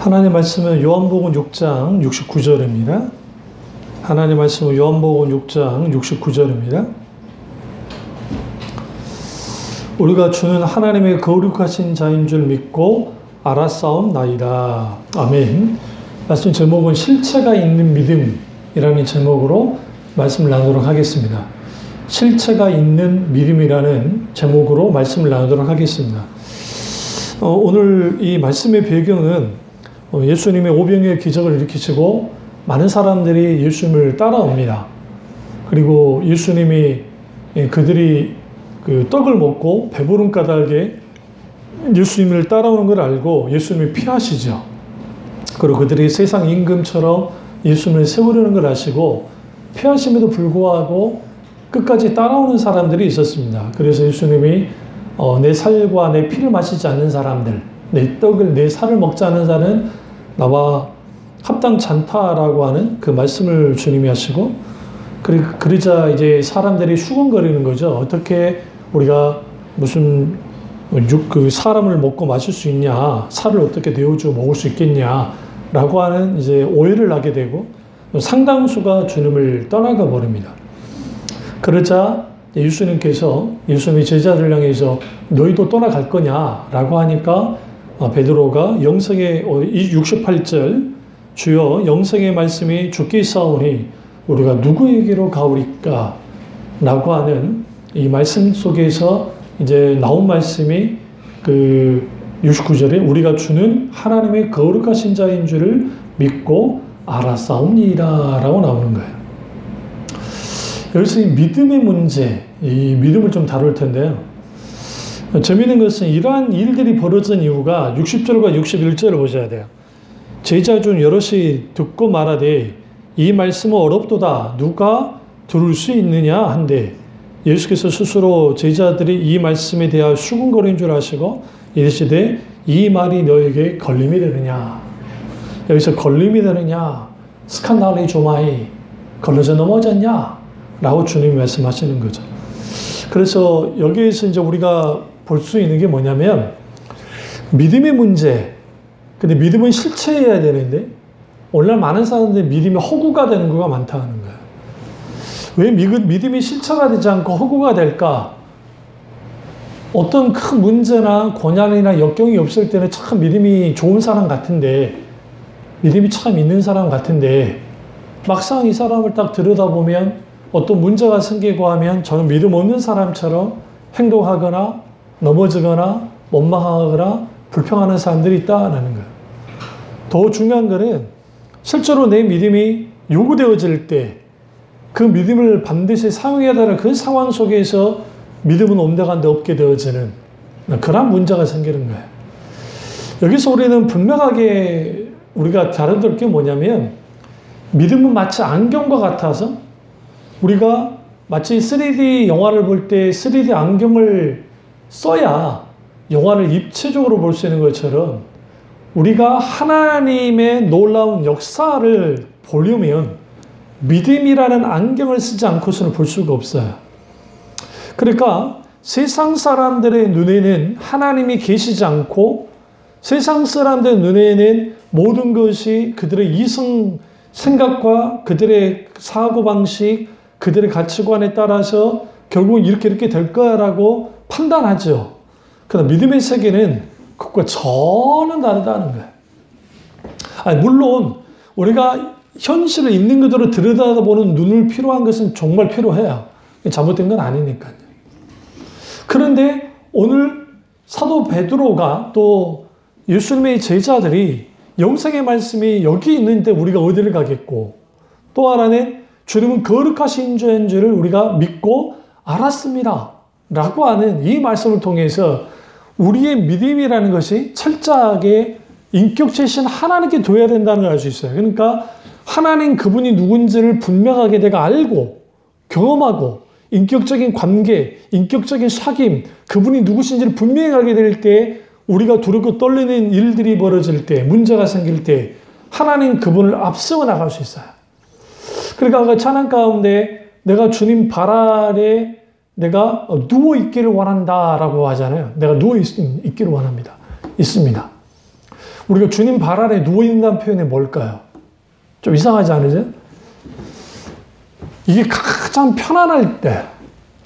하나님 말씀은 요한복음 6장 69절입니다. 하나님 말씀은 요한복음 6장 69절입니다. 우리가 주는 하나님의 거룩하신 자인 줄 믿고 알았사옵나이다. 아멘. 말씀 제목은 실체가 있는 믿음이라는 제목으로 말씀을 나누도록 하겠습니다. 실체가 있는 믿음이라는 제목으로 말씀을 나누도록 하겠습니다. 오늘 이 말씀의 배경은 예수님의 오병이의 기적을 일으키시고 많은 사람들이 예수님을 따라옵니다. 그리고 예수님이 그들이 그 떡을 먹고 배부른 까닭에 예수님을 따라오는 걸 알고 예수님을 피하시죠. 그리고 그들이 세상 임금처럼 예수님을 세우려는 걸 아시고 피하심에도 불구하고 끝까지 따라오는 사람들이 있었습니다. 그래서 예수님이 내 살과 내 피를 마시지 않는 사람들, 내 떡을, 내 살을 먹지 않는 자는 나와 합당치 않다라고 하는 그 말씀을 주님이 하시고, 그러자 이제 사람들이 수군거리는 거죠. 어떻게 우리가 무슨 그 사람을 먹고 마실 수 있냐, 살을 어떻게 데워주고 먹을 수 있겠냐라고 하는 이제 오해를 하게 되고 상당수가 주님을 떠나가 버립니다. 그러자 예수님께서 예수님이 제자들 향해서 너희도 떠나갈 거냐라고 하니까 베드로가 영성의 68절 주여 영성의 말씀이 주께 있사오니 우리가 누구에게로 가오리까 라고 하는 이 말씀 속에서 이제 나온 말씀이 그 69절에 우리가 주는 하나님의 거룩하신 자인 줄을 믿고 알았사옵니다 라고 나오는 거예요. 여기서 이 믿음의 문제, 이 믿음을 좀 다룰 텐데요. 재미있는 것은 이러한 일들이 벌어진 이유가 60절과 61절을 보셔야 돼요. 제자 중 여럿이 듣고 말하되 이 말씀은 어렵도다 누가 들을 수 있느냐 한데 예수께서 스스로 제자들이 이 말씀에 대하여 수군거리는 줄 아시고 이르시되 이 말이 너에게 걸림이 되느냐. 여기서 걸림이 되느냐, 스칸달리 조마이, 걸러져 넘어졌냐 라고 주님이 말씀하시는 거죠. 그래서 여기에서 이제 우리가 볼 수 있는 게 뭐냐면 믿음의 문제. 근데 믿음은 실체해야 되는데 오늘날 많은 사람들이 믿음이 허구가 되는 거가 많다는 거예요. 왜 믿음이 실체가 되지 않고 허구가 될까? 어떤 큰 문제나 고난이나 역경이 없을 때는 참 믿음이 좋은 사람 같은데, 믿음이 참 있는 사람 같은데 막상 이 사람을 딱 들여다보면 어떤 문제가 생기고 하면 저는 믿음 없는 사람처럼 행동하거나 넘어지거나 원망하거나 불평하는 사람들이 있다는 거예요. 더 중요한 거는 실제로 내 믿음이 요구되어질 때 그 믿음을 반드시 사용해야 되는 그 상황 속에서 믿음은 온데간데 없게 되어지는 그런 문제가 생기는 거예요. 여기서 우리는 분명하게 우리가 다뤄볼 게 뭐냐면 믿음은 마치 안경과 같아서 우리가 마치 3D 영화를 볼 때 3D 안경을 써야 영화를 입체적으로 볼 수 있는 것처럼 우리가 하나님의 놀라운 역사를 보려면 믿음이라는 안경을 쓰지 않고서는 볼 수가 없어요. 그러니까 세상 사람들의 눈에는 하나님이 계시지 않고 세상 사람들의 눈에는 모든 것이 그들의 이성 생각과 그들의 사고방식, 그들의 가치관에 따라서 결국은 이렇게 될 거야라고 판단하죠. 그러나 믿음의 세계는 그것과 전혀 다르다는 거예요. 아니, 물론 우리가 현실을 있는 그대로 들여다보는 눈을 필요한 것은 정말 필요해요. 잘못된 건 아니니까요. 그런데 오늘 사도 베드로가 또 예수님의 제자들이 영생의 말씀이 여기 있는데 우리가 어디를 가겠고, 또 하나는 주님은 거룩하신 자인 줄을 우리가 믿고 알았습니다 라고 하는 이 말씀을 통해서 우리의 믿음이라는 것이 철저하게 인격체신 하나님께 둬야 된다는 걸 알 수 있어요. 그러니까 하나님 그분이 누군지를 분명하게 내가 알고 경험하고 인격적인 관계, 인격적인 사귐, 그분이 누구신지를 분명히 알게 될 때 우리가 두렵고 떨리는 일들이 벌어질 때, 문제가 생길 때 하나님 그분을 앞세워 나갈 수 있어요. 그러니까 그 찬양 가운데 내가 주님 발 아래 내가 누워있기를 원한다라고 하잖아요. 내가 누워있기를 원합니다. 있습니다. 우리가 주님 발 아래 누워있는다는 표현이 뭘까요? 좀 이상하지 않으세요? 이게 가장 편안할 때,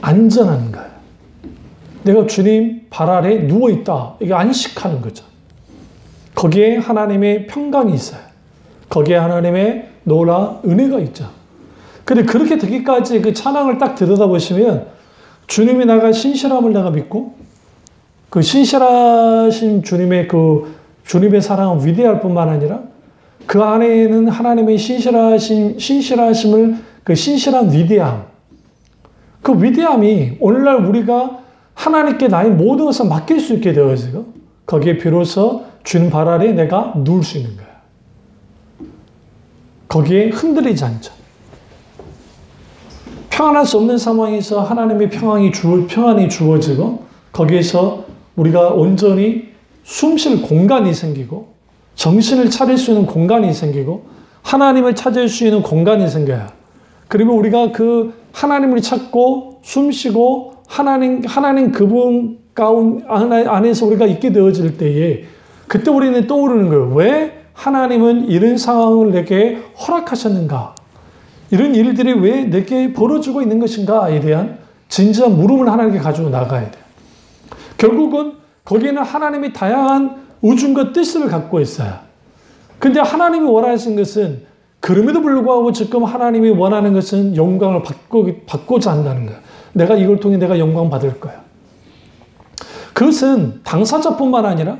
안전한 거예요. 내가 주님 발 아래 누워있다. 이게 안식하는 거죠. 거기에 하나님의 평강이 있어요. 거기에 하나님의 놀라운 은혜가 있죠. 근데 그렇게 되기까지 그 찬양을 딱 들여다보시면 주님이 나가 신실함을 내가 믿고 그 신실하신 주님의 사랑은 위대할 뿐만 아니라 그 안에는 하나님의 신실하심을 그 신실한 위대함, 그 위대함이 오늘날 우리가 하나님께 나의 모든 것을 맡길 수 있게 되어지고 거기에 비로소 주님 발 아래 내가 누울 수 있는 거예요. 거기에 흔들리지 않죠. 평안할 수 없는 상황에서 하나님의 평안이 주어지고 거기에서 우리가 온전히 숨쉴 공간이 생기고 정신을 차릴 수 있는 공간이 생기고 하나님을 찾을 수 있는 공간이 생겨요. 그리고 우리가 그 하나님을 찾고 숨쉬고 하나님 그분 안에서 우리가 있게 되어질 때에 그때 우리는 떠오르는 거예요. 왜 하나님은 이런 상황을 내게 허락하셨는가? 이런 일들이 왜 내게 벌어지고 있는 것인가에 대한 진지한 물음을 하나님께 가지고 나가야 돼요. 결국은 거기에는 하나님이 다양한 의중과 뜻을 갖고 있어요. 근데 하나님이 원하시는 것은 그럼에도 불구하고 지금 하나님이 원하는 것은 영광을 받고자 한다는 거예요. 내가 이걸 통해 내가 영광 받을 거야. 그것은 당사자뿐만 아니라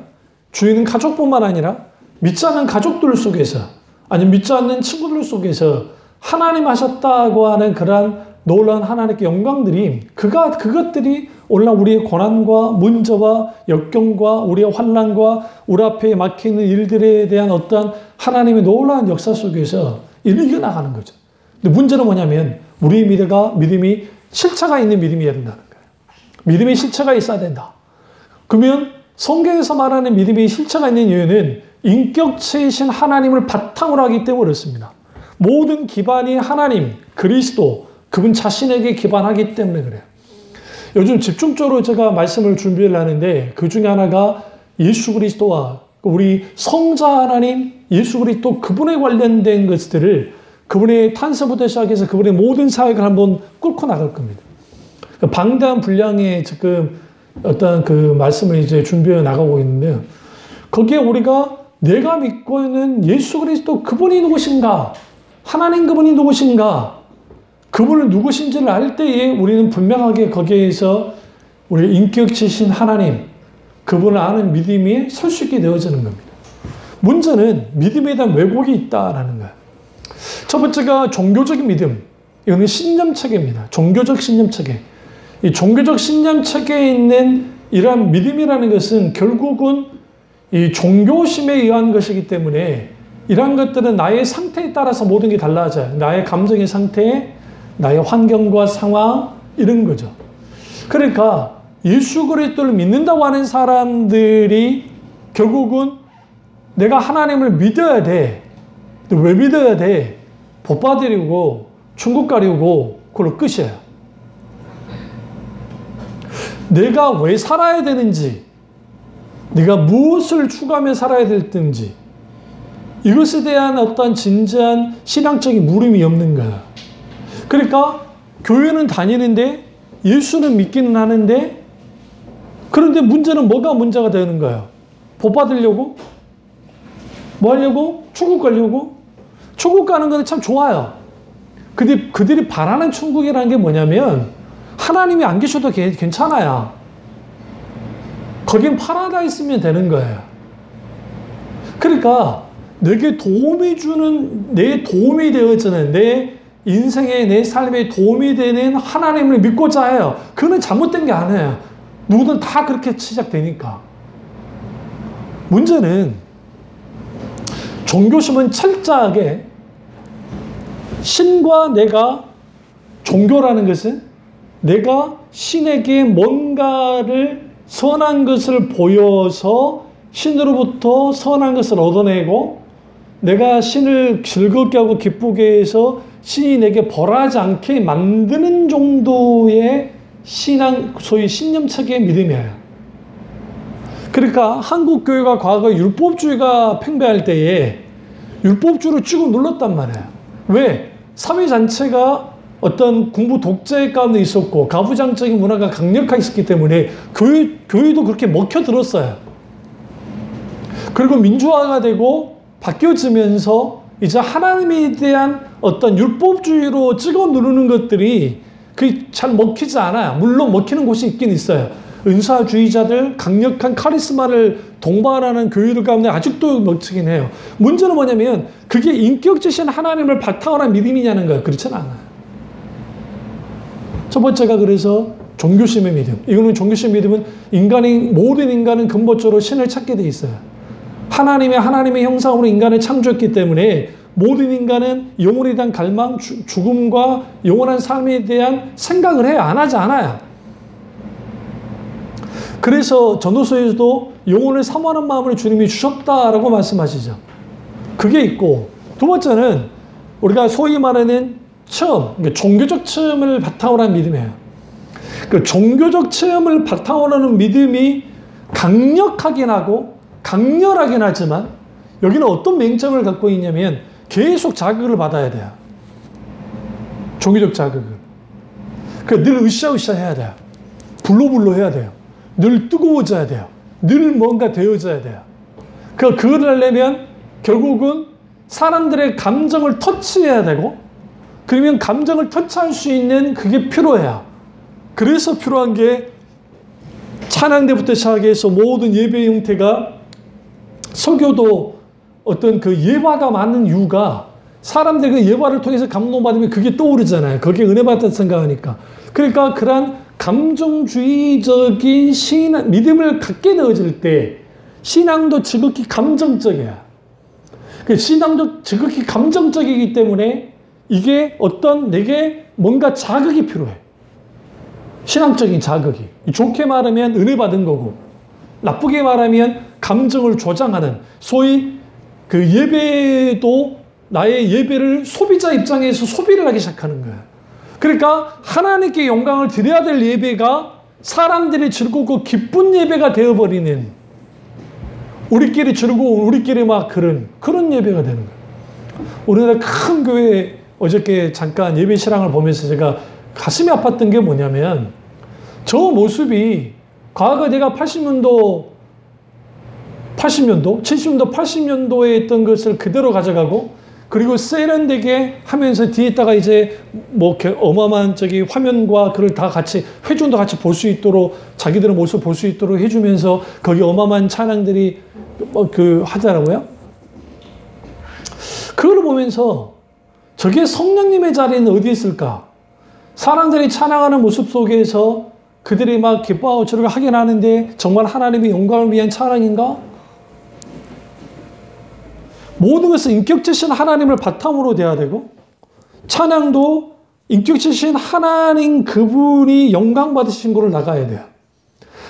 주인은 가족뿐만 아니라 믿지 않는 가족들 속에서 아니면 믿지 않는 친구들 속에서 하나님 하셨다고 하는 그러한 놀라운 하나님께 영광들이 그것들이 오늘날 우리의 고난과 문제와 역경과 우리의 환난과 우리 앞에 막히는 일들에 대한 어떤 하나님의 놀라운 역사 속에서 이겨나가는 거죠. 근데 문제는 뭐냐면 우리의 믿음이 실체가 있는 믿음이어야 된다는 거예요. 믿음의 실체가 있어야 된다. 그러면 성경에서 말하는 믿음의 실체가 있는 이유는 인격체이신 하나님을 바탕으로 하기 때문에 그렇습니다. 모든 기반이 하나님, 그리스도, 그분 자신에게 기반하기 때문에 그래요. 요즘 집중적으로 제가 말씀을 준비를 하는데 그 중에 하나가 예수 그리스도와 우리 성자 하나님, 예수 그리스도 그분에 관련된 것들을 그분의 탄생부터 시작해서 그분의 모든 사역을 한번 끌고 나갈 겁니다. 방대한 분량의 지금 어떤 그 말씀을 이제 준비해 나가고 있는데요. 거기에 우리가 내가 믿고 있는 예수 그리스도 그분이 누구신가? 하나님 그분이 누구신가? 그분을 누구신지를 알 때에 우리는 분명하게 거기에서 우리 인격체신 하나님, 그분을 아는 믿음이 설 수 있게 되어지는 겁니다. 문제는 믿음에 대한 왜곡이 있다라는 거예요. 첫 번째가 종교적인 믿음. 이거는 신념체계입니다. 종교적 신념체계. 이 종교적 신념체계에 있는 이러한 믿음이라는 것은 결국은 이 종교심에 의한 것이기 때문에 이러한 것들은 나의 상태에 따라서 모든 게 달라져요. 나의 감정의 상태, 나의 환경과 상황, 이런 거죠. 그러니까 예수 그리스도를 믿는다고 하는 사람들이 결국은 내가 하나님을 믿어야 돼. 왜 믿어야 돼? 복 받으려고, 천국 가려고, 그걸로 끝이에요. 내가 왜 살아야 되는지, 내가 무엇을 추구하며 살아야 될지, 이것에 대한 어떤 진지한 신앙적인 물음이 없는 거야. 그러니까 교회는 다니는데 예수는 믿기는 하는데 그런데 문제는 뭐가 문제가 되는 거예요? 복 받으려고? 뭐 하려고? 천국 가려고? 천국 가는 건 참 좋아요. 근데 그들이 바라는 천국이라는 게 뭐냐면 하나님이 안 계셔도 괜찮아요. 거긴 파라다이스면 되는 거예요. 그러니까 내게 도움이 주는, 내 도움이 되어지는, 내 인생에, 내 삶에 도움이 되는 하나님을 믿고자 해요. 그건 잘못된 게 아니에요. 누구든 다 그렇게 시작되니까. 문제는 종교심은 철저하게 신과 내가, 종교라는 것은 내가 신에게 뭔가를 선한 것을 보여서 신으로부터 선한 것을 얻어내고 내가 신을 즐겁게 하고 기쁘게 해서 신이 내게 벌하지 않게 만드는 정도의 신앙, 소위 신념체계의 믿음이에요. 그러니까 한국 교회가 과거 율법주의가 팽배할 때에 율법주의를 쭉 눌렀단 말이에요. 왜? 사회 전체가 어떤 군부 독재 가운데 있었고 가부장적인 문화가 강력하게 있었기 때문에 교회도 그렇게 먹혀들었어요. 그리고 민주화가 되고 바뀌어지면서 이제 하나님에 대한 어떤 율법주의로 찍어 누르는 것들이 그게 잘 먹히지 않아요. 물론 먹히는 곳이 있긴 있어요. 은사주의자들, 강력한 카리스마를 동반하는 교회들 가운데 아직도 먹히긴 해요. 문제는 뭐냐면 그게 인격지신 하나님을 바탕으로 한 믿음이냐는 거예요. 그렇진 않아요. 첫 번째가 그래서 종교심의 믿음. 이거는 종교심의 믿음은 모든 인간은 근본적으로 신을 찾게 돼 있어요. 하나님의 형상으로 인간을 창조했기 때문에 모든 인간은 영혼에 대한 갈망, 죽음과 영원한 삶에 대한 생각을 해요. 안 하지 않아요. 그래서 전도서에서도 영혼을 사모하는 마음을 주님이 주셨다라고 말씀하시죠. 그게 있고, 두 번째는 우리가 소위 말하는 체험, 그러니까 종교적 체험을 바탕으로 한 믿음이에요. 그 종교적 체험을 바탕으로 하는 믿음이 강력하긴 하고 강렬하긴 하지만 여기는 어떤 맹점을 갖고 있냐면 계속 자극을 받아야 돼요. 종교적 자극을. 늘 으쌰으쌰 해야 돼요. 불로불로 해야 돼요. 늘 뜨거워져야 돼요. 늘 뭔가 되어져야 돼요. 그걸 하려면 결국은 사람들의 감정을 터치해야 되고, 그러면 감정을 터치할 수 있는 그게 필요해요. 그래서 필요한 게 찬양대부터 시작해서 모든 예배 형태가 설교도 어떤 그 예화가 많은 이유가 사람들이 그 예화를 통해서 감동받으면 그게 떠오르잖아요. 거기에 은혜 받았다 생각하니까. 그러니까 그런 감정주의적인 믿음을 갖게 되어질 때 신앙도 지극히 감정적이야. 신앙도 지극히 감정적이기 때문에 이게 어떤 내게 뭔가 자극이 필요해. 신앙적인 자극이. 좋게 말하면 은혜 받은 거고, 나쁘게 말하면 감정을 조장하는, 소위 그 예배도 나의 예배를 소비자 입장에서 소비를 하기 시작하는 거야. 그러니까 하나님께 영광을 드려야 될 예배가 사람들이 즐겁고 기쁜 예배가 되어버리는, 우리끼리 즐거운, 우리끼리 막 그런 예배가 되는 거야. 우리나라 큰 교회 어저께 잠깐 예배 실황을 보면서 제가 가슴이 아팠던 게 뭐냐면, 저 모습이 과거 내가 70년도, 80년도에 했던 것을 그대로 가져가고, 그리고 세련되게 하면서 뒤에다가 이제 뭐 어마어마한 화면과 그걸 다 같이 회중도 같이 볼 수 있도록 자기들의 모습을 볼 수 있도록 해주면서 거기 어마어마한 찬양들이 하더라고요. 그걸 보면서 저게 성령님의 자리는 어디 있을까? 사람들이 찬양하는 모습 속에서 그들이 막 기뻐하고 저렇게 하긴 하는데 정말 하나님의 영광을 위한 찬양인가? 모든 것은 인격체신 하나님을 바탕으로 돼야 되고, 찬양도 인격체신 하나님 그분이 영광 받으신 곳을 나가야 돼요.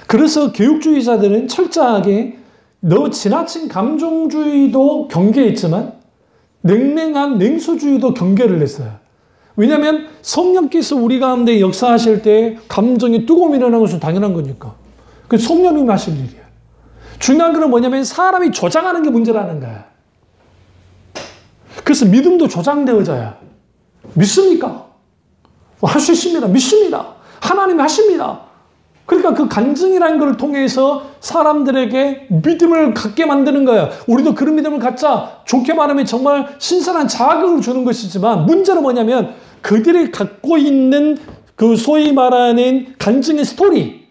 그래서 교육주의자들은 철저하게 지나친 감정주의도 경계했지만 냉랭한 냉소주의도 경계를 했어요. 왜냐하면 성령께서 우리 가운데 역사하실 때 감정이 뜨거움이 일어나는 것은 당연한 거니까. 그 성령님이 하실 일이에요. 중요한 건 뭐냐면 사람이 조장하는 게 문제라는 거야. 그래서 믿음도 조장되어져야. 믿습니까? 할 수 있습니다. 믿습니다. 하나님이 하십니다. 그러니까 그 간증이라는 걸 통해서 사람들에게 믿음을 갖게 만드는 거예요. 우리도 그런 믿음을 갖자. 좋게 말하면 정말 신선한 자극을 주는 것이지만, 문제는 뭐냐면 그들이 갖고 있는 그 소위 말하는 간증의 스토리,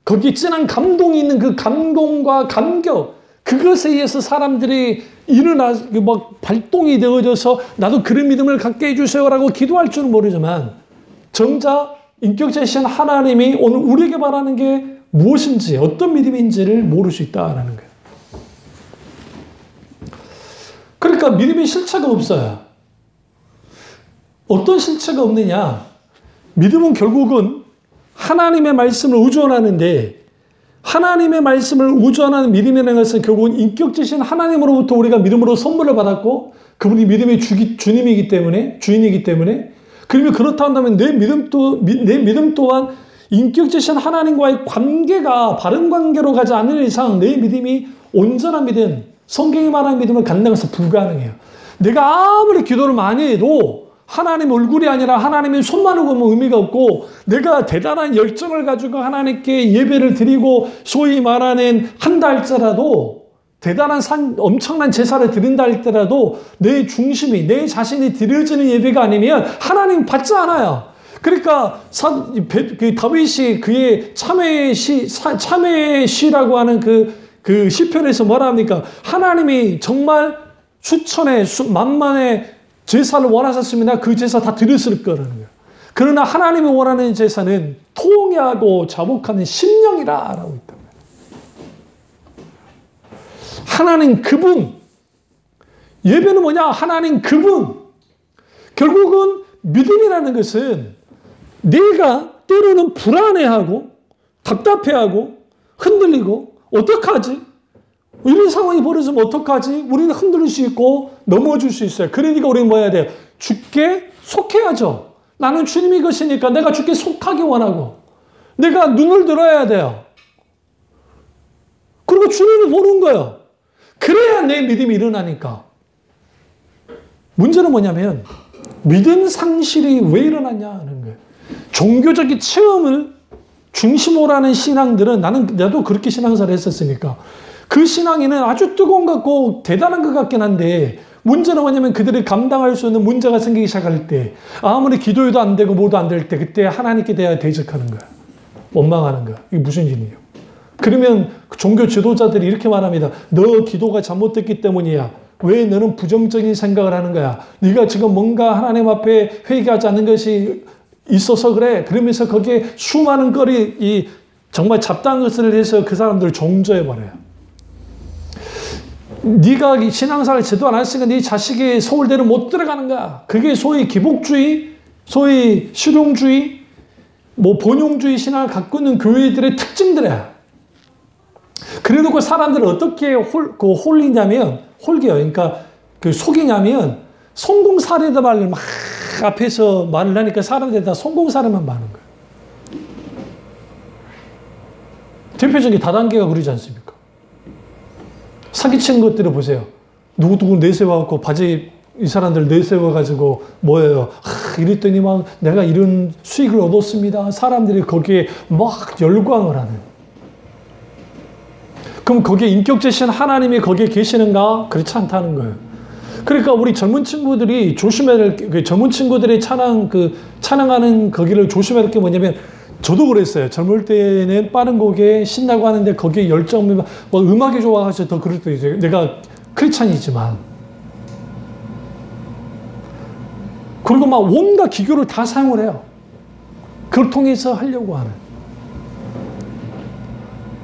거기에 진한 감동이 있는 그 감동과 감격, 그것에 의해서 사람들이 막 발동이 되어져서 나도 그런 믿음을 갖게 해주세요라고 기도할 줄은 모르지만, 정작 인격체신 하나님이 오늘 우리에게 바라는 게 무엇인지, 어떤 믿음인지를 모를 수 있다라는 거예요. 그러니까 믿음의 실체가 없어요. 어떤 실체가 없느냐? 믿음은 결국은 하나님의 말씀을 의존하는데, 하나님의 말씀을 의존하는 믿음이라는 것은 결국은 인격지신 하나님으로부터 우리가 믿음으로 선물을 받았고, 그분이 믿음의 주님이기 때문에, 주인이기 때문에, 그러면 그렇다 한다면 내 믿음 또한 인격지신 하나님과의 관계가 바른 관계로 가지 않는 이상 내 믿음이 온전한 믿음, 성경이 말하는 믿음을 갖는 것은 불가능해요. 내가 아무리 기도를 많이 해도 하나님 얼굴이 아니라 하나님의 손만 보면 의미가 없고, 내가 대단한 열정을 가지고 하나님께 예배를 드리고 소위 말하는 한다 할지라도, 대단한 엄청난 제사를 드린다 할지라도 내 중심이, 내 자신이 드려지는 예배가 아니면 하나님 받지 않아요. 그러니까 다윗이 그의 참회의 시라고 하는 그 시편에서 뭐라 합니까? 하나님이 정말 수천의 만만의 제사를 원하셨으면 그 제사 다 드렸을 거라는 거예요. 그러나 하나님이 원하는 제사는 통회하고 자복하는 심령이라라고 있다. 하나님 그분. 예배는 뭐냐? 하나님 그분. 결국은 믿음이라는 것은 내가 때로는 불안해하고 답답해하고 흔들리고 어떡하지? 이런 상황이 벌어지면 어떡하지? 우리는 흔들릴 수 있고 넘어질 수 있어요. 그러니까 우리는 뭐 해야 돼요? 주께 속해야죠. 나는 주님이 것이니까 내가 주께 속하기 원하고 내가 눈을 들어야 돼요. 그리고 주님을 보는 거예요. 그래야 내 믿음이 일어나니까. 문제는 뭐냐면 믿음 상실이 왜 일어나냐 하는 거예요. 종교적인 체험을 중심으로 하는 신앙들은 나도 그렇게 신앙사를 했었으니까 그 신앙에는 아주 뜨거운 것 같고 대단한 것 같긴 한데 문제는 뭐냐면 그들이 감당할 수 있는 문제가 생기기 시작할 때 아무리 기도해도 안 되고 뭐도 안 될 때 그때 하나님께 대하여 대적하는 거야. 원망하는 거야. 이게 무슨 일이에요? 그러면 종교 지도자들이 이렇게 말합니다. 너 기도가 잘못됐기 때문이야. 왜 너는 부정적인 생각을 하는 거야? 네가 지금 뭔가 하나님 앞에 회개하지 않는 것이 있어서 그래. 그러면서 거기에 수많은 거리 정말 잡다한 것을 해서 그 사람들을 정죄해버려요. 네가 신앙생활을 제대로 안 했으니까 네 자식이 서울대를 못 들어가는 거야. 그게 소위 기복주의, 소위 실용주의, 본용주의 신앙을 갖고 있는 교회들의 특징들이야. 그래놓고 사람들을 어떻게 홀리냐면, 그러니까 속이냐면 성공 사례들만 막 앞에서 말을 하니까 사람들이 다 성공 사례만 많은 거예요. 대표적인 다단계가 그러지 않습니까? 사기친 것들을 보세요. 누구누구 내세워갖고 바지 이 사람들 내세워가지고 뭐예요? 이랬더니 막 내가 이런 수익을 얻었습니다. 사람들이 거기에 막 열광을 하는. 그럼 거기에 인격제신 하나님이 거기에 계시는가? 그렇지 않다는 거예요. 그러니까 우리 젊은 친구들이 조심해야 될 젊은 친구들이 찬양하는 거기를 조심해야 될 게 뭐냐면 저도 그랬어요. 젊을 때는 빠른 곡에 신나고 하는데 거기에 열정이 음악이 좋아가지고 더 그럴 때 이제 내가 크리스찬이지만 그리고 막 온갖 기교를 다 사용을 해요. 그걸 통해서 하려고 하는.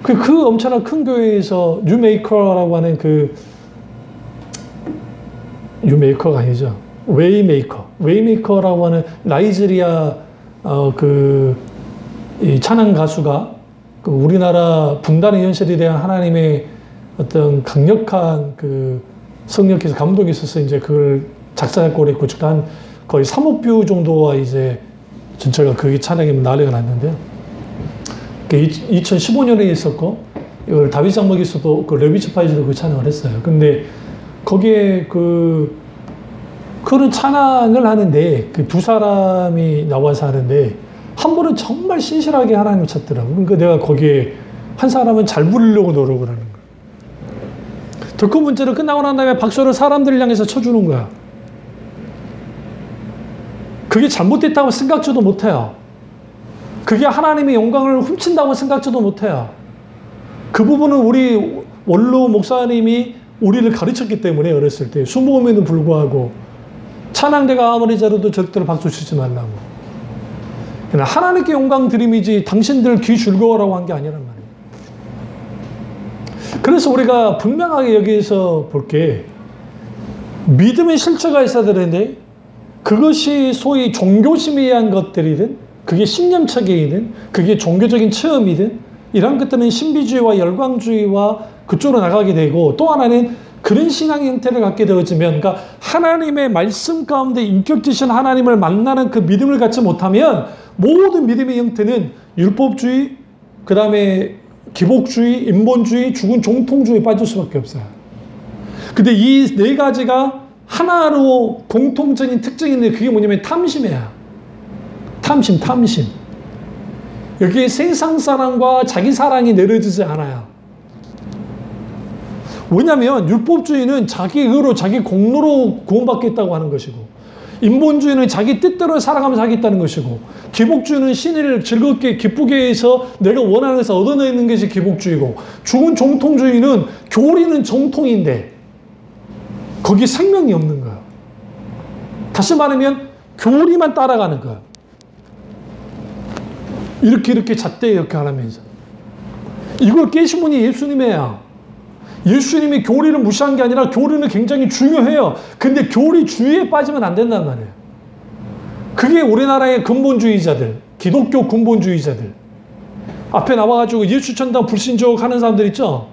그 엄청난 큰 교회에서 뉴메이커라고 하는 뉴메이커가 아니죠. 웨이메이커라고 하는 나이지리아 이 찬양 가수가 우리나라 분단의 현실에 대한 하나님의 어떤 강력한 성령께서 감동이 있어서 이제 그걸 작사작곡을 했고 한 거의 3억 뷰 정도와 이제 전체가 그게 찬양이 난리가 났는데요. 2015년에 있었고 이걸 다윗 장막에서도 레비츠 파이즈도 그 찬양을 했어요. 근데 거기에 그런 찬양을 하는데 두 사람이 나와서 하는데 한 분은 정말 신실하게 하나님을 찾더라고요. 그러니까 내가 거기에 한 사람은 잘 부르려고 노력을 하는 거야. 더 큰 문제는 끝나고 난 다음에 박수를 사람들을 향해서 쳐주는 거야. 그게 잘못됐다고 생각지도 못해요. 그게 하나님의 영광을 훔친다고 생각지도 못해요. 그 부분은 우리 원로 목사님이 우리를 가르쳤기 때문에 어렸을 때 수모음에도 불구하고 찬양대가 아무리 잘해도 절대로 박수 치지 말라고. 하나님께 영광 드림이지 당신들 귀 즐거워라고 한 게 아니란 말이에요. 그래서 우리가 분명하게 여기에서 볼 게 믿음의 실체가 있어야 되는데 그것이 소위 종교심에 의한 것들이든 그게 신념체계이든 그게 종교적인 체험이든 이런 것들은 신비주의와 열광주의와 그쪽으로 나가게 되고 또 하나는 그런 신앙의 형태를 갖게 되어지면 그러니까 하나님의 말씀 가운데 인격지신 하나님을 만나는 그 믿음을 갖지 못하면 모든 믿음의 형태는 율법주의, 그 다음에 기복주의, 인본주의, 죽은 정통주의 빠질 수밖에 없어요. 근데 이 네 가지가 하나로 공통적인 특징이 있는데 그게 뭐냐면 탐심이에요. 탐심. 여기에 세상 사랑과 자기 사랑이 내려지지 않아요. 왜냐하면 율법주의는 자기 의로 자기 공로로 구원받겠다고 하는 것이고, 인본주의는 자기 뜻대로 살아가면서 하겠다는 것이고, 기복주의는 신을 즐겁게 기쁘게 해서 내가 원하는 것을 얻어내는 것이 기복주의고, 죽은 정통주의는 교리는 정통인데 거기에 생명이 없는 거예요. 다시 말하면 교리만 따라가는 거예요. 이렇게 잣대 이렇게 하면서. 이걸 깨신 분이 예수님이에요. 예수님이 교리를 무시한 게 아니라 교리는 굉장히 중요해요. 근데 교리주의에 빠지면 안 된단 말이에요. 그게 우리나라의 근본주의자들, 기독교 근본주의자들. 앞에 나와가지고 예수 천당 불신족 하는 사람들 있죠?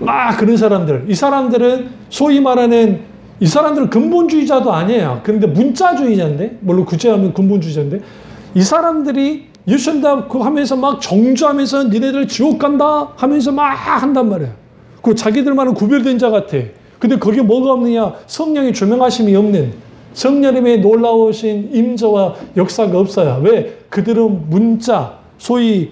막 그런 사람들. 이 사람들은 소위 말하는, 이 사람들은 근본주의자도 아니에요. 그런데 문자주의자인데, 물론 구체하면 근본주의자인데, 이 사람들이 예수 천당 하면서 막 정주하면서 니네들 지옥 간다 하면서 막 한단 말이에요. 그 자기들만은 구별된 자 같아. 근데 거기에 뭐가 없느냐? 성령의 조명하심이 없는, 성령님의 놀라우신 임재와 역사가 없어요. 왜? 그들은 문자, 소위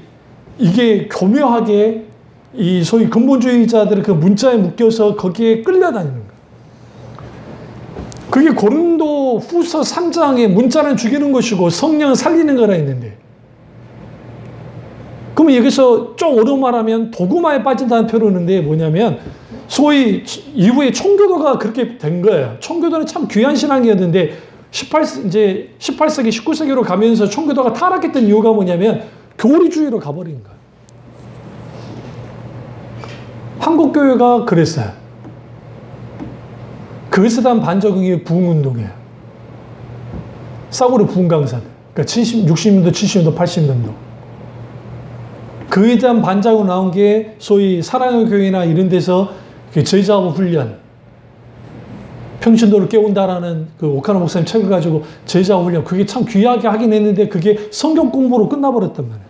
이게 교묘하게 이 소위 근본주의자들의 그 문자에 묶여서 거기에 끌려다니는 거예요. 그게 고린도 후서 3장에 문자는 죽이는 것이고 성령은 살리는 거라 했는데, 그러면 여기서 좀 어려운 말하면 도구마에 빠진다는 표현인데 뭐냐면, 소위 이후에 청교도가 그렇게 된 거예요. 청교도는 참 귀한 신앙이었는데 18세기, 19세기로 가면서 청교도가 타락했던 이유가 뭐냐면 교리주의로 가버린 거예요. 한국교회가 그랬어요. 그것에 대한 반작용이 부흥운동이에요. 싸구려 부흥강사들. 그러니까 60년도, 70년도, 80년도. 그에 대한 반작용 나온 게 소위 사랑의 교회나 이런 데서 제자하고 훈련, 평신도를 깨운다라는 그 오카노 목사님 책을 가지고 제자하고 훈련, 그게 참 귀하게 하긴 했는데 그게 성경 공부로 끝나버렸단 말이에요.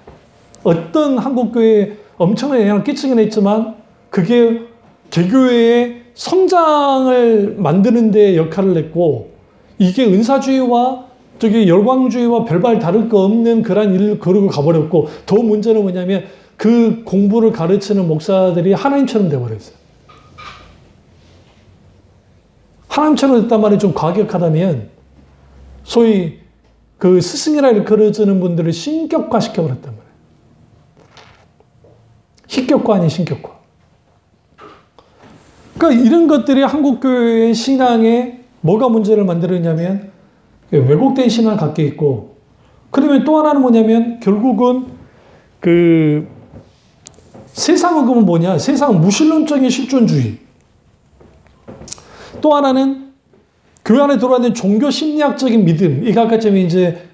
어떤 한국교회에 엄청난 영향을 끼치긴 했지만 그게 개교회의 성장을 만드는 데 역할을 했고, 이게 은사주의와 저기 열광주의와 별반 다를 거 없는 그런 일을 거르고 가버렸고, 더 문제는 뭐냐면 그 공부를 가르치는 목사들이 하나님처럼 돼버렸어요. 하나님처럼 됐단 말이 좀 과격하다면, 소위 그 스승이라 일컬어지는 분들을 신격화 시켜버렸단 말이에요. 희격화 아닌 신격화. 그러니까 이런 것들이 한국교회의 신앙에 뭐가 문제를 만들었냐면 왜곡된 신앙을 갖게 있고, 그러면 또 하나는 뭐냐면 결국은 그 세상은 그러면 뭐냐? 세상은 무신론적인 실존주의. 또 하나는 교회 안에 들어왔는 종교 심리학적인 믿음. 이거 아까 전에 이제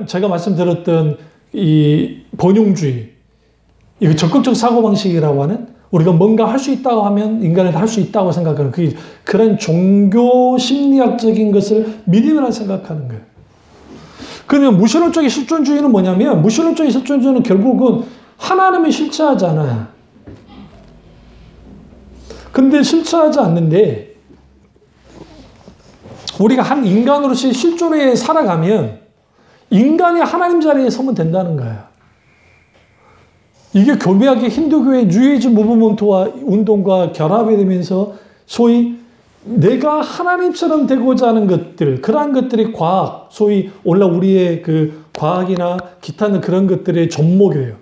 제가 말씀드렸던 이 번용주의. 이거 적극적 사고방식이라고 하는, 우리가 뭔가 할 수 있다고 하면 인간은 할 수 있다고 생각하는 그런 종교 심리학적인 것을 믿음이라고 생각하는 거예요. 그러면 무신론적인 실존주의는 뭐냐면, 무신론적인 실존주의는 결국은 하나님이 실체하지 않아요. 근데 실체하지 않는데 우리가 한 인간으로서 실존에 살아가면 인간이 하나님 자리에 서면 된다는 거예요. 이게 교묘하게 힌두교의 뉴에이지 무브먼트와 운동과 결합이 되면서 소위 내가 하나님처럼 되고자 하는 것들, 그러한 것들이 과학, 소위 우리의 그 과학이나 기타는 그런 것들의 접목이에요.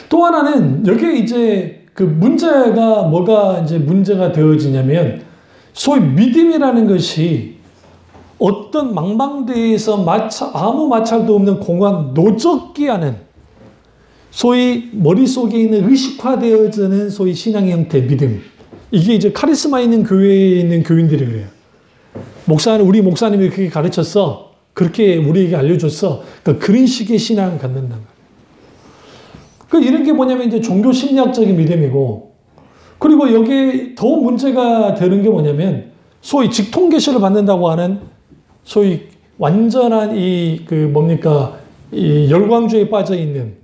또 하나는 여기에 이제 그 문제가 뭐가 이제 문제가 되어지냐면, 소위 믿음이라는 것이 어떤 망망대해에서 아무 마찰도 없는 공간 노적기 하는, 소위 머릿속에 있는 의식화되어지는 소위 신앙의 형태, 믿음. 이게 이제 카리스마 있는 교회에 있는 교인들이 그래요. 우리 목사님이 그렇게 가르쳤어. 그렇게 우리에게 알려줬어. 그러니까 그런 식의 신앙을 갖는다는 거예요. 그러니까 이런 게 뭐냐면 이제 종교 심리학적인 믿음이고, 그리고 여기에 더 문제가 되는 게 뭐냐면, 소위 직통계시를 받는다고 하는, 소위 완전한 이 열광주의에 빠져 있는,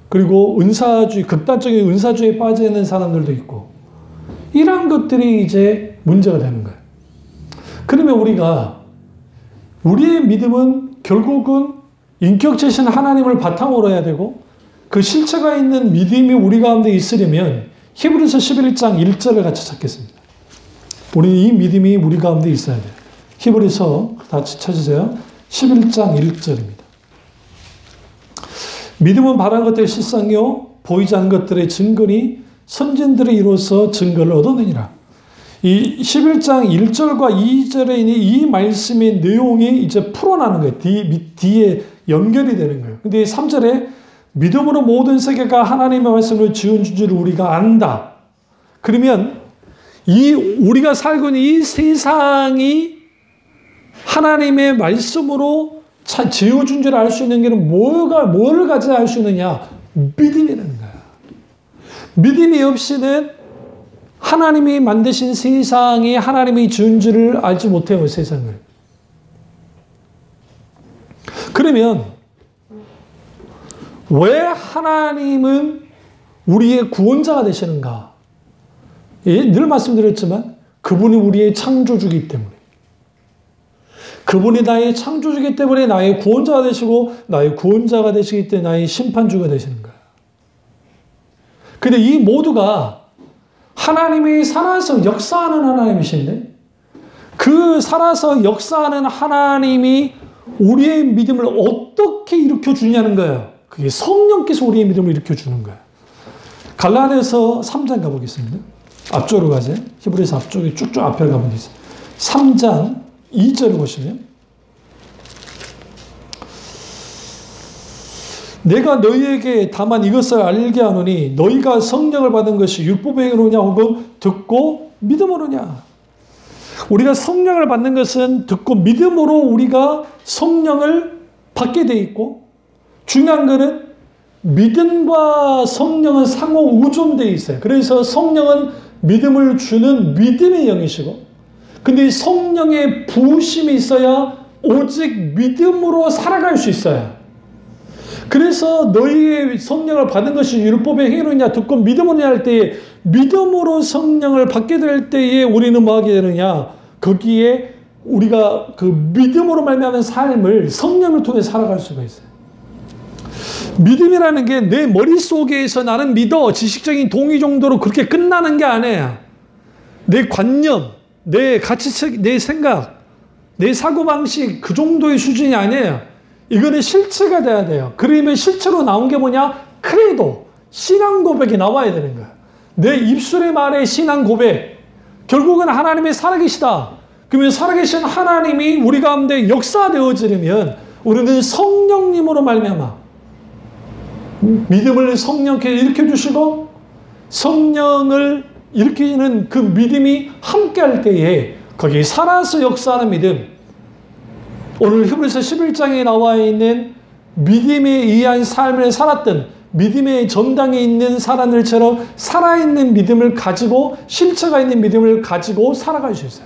그리고 극단적인 은사주의에 빠져 있는 사람들도 있고, 이러한 것들이 이제 문제가 되는 거예요. 그러면 우리의 믿음은 결국은 인격체신 하나님을 바탕으로 해야 되고, 그 실체가 있는 믿음이 우리 가운데 있으려면 히브리서 11장 1절을 같이 찾겠습니다. 우리 이 믿음이 우리 가운데 있어야 돼요. 히브리서 같이 찾으세요. 11장 1절입니다. 믿음은 바라는 것들의 실상이요 보이지 않는 것들의 증거니 선진들이 이로써 증거를 얻어내니라. 이 11장 1절과 2절에 있는 이 말씀의 내용이 이제 풀어나는 거예요. 뒤에 연결이 되는 거예요. 근데 3절에 믿음으로 모든 세계가 하나님의 말씀을 지은 줄을 우리가 안다. 그러면 우리가 살고 있는 이 세상이 하나님의 말씀으로 지어준 줄 알 수 있는 게 뭘 가져야 알 수 있느냐? 믿음이라는 거야. 믿음이 없이는 하나님이 만드신 세상이 하나님이 지은 줄을 알지 못해요, 세상을. 그러면 왜 하나님은 우리의 구원자가 되시는가? 늘 말씀드렸지만 그분이 우리의 창조주이기 때문에, 그분이 나의 창조주이기 때문에 나의 구원자가 되시고, 나의 구원자가 되시기 때문에 나의 심판주가 되시는 거예요. 근데 이 모두가 하나님이 살아서 역사하는 하나님이신데, 그 살아서 역사하는 하나님이 우리의 믿음을 어떻게 일으켜주냐는 거예요. 그게 성령께서 우리의 믿음을 일으켜주는 거예요. 갈라디아서 3장 가보겠습니다. 앞쪽으로 가세요. 히브리서 앞쪽에 쭉쭉 앞에 가보겠습니다. 3장 2절을 보시면, 내가 너희에게 다만 이것을 알게 하노니 너희가 성령을 받은 것이 율법의 행위로냐 혹은 듣고 믿음으로냐. 우리가 성령을 받는 것은 듣고 믿음으로 우리가 성령을 받게 돼 있고, 중요한 것은 믿음과 성령은 상호 의존되어 있어요. 그래서 성령은 믿음을 주는 믿음의 영이시고, 근데 성령의 부으심이 있어야 오직 믿음으로 살아갈 수 있어요. 그래서 너희의 성령을 받은 것이 율법의 행위로냐 듣고 믿음으로냐 할 때에, 믿음으로 성령을 받게 될 때에 우리는 뭐 하게 되느냐? 거기에 우리가 그 믿음으로 말미암은 삶을 성령을 통해 살아갈 수가 있어요. 믿음이라는 게 내 머릿속에서 나는 믿어, 지식적인 동의 정도로 그렇게 끝나는 게 아니에요. 내 관념, 내 가치책, 내 생각, 내 사고방식 그 정도의 수준이 아니에요. 이거는 실체가 돼야 돼요. 그러면 실체로 나온 게 뭐냐? 크레도, 신앙 고백이 나와야 되는 거야. 내 입술의 말에 신앙 고백. 결국은 하나님이 살아계시다. 그러면 살아계신 하나님이 우리 가운데 역사되어지려면 우리는 성령님으로 말미암아 믿음을 성령께 일으켜주시고, 성령을 일으키는 그 믿음이 함께할 때에 거기에 살아서 역사하는 믿음, 오늘 히브리서 11장에 나와 있는 믿음에 의한 삶을 살았던 믿음의 전당에 있는 사람들처럼 살아있는 믿음을 가지고, 실체가 있는 믿음을 가지고 살아갈 수 있어요.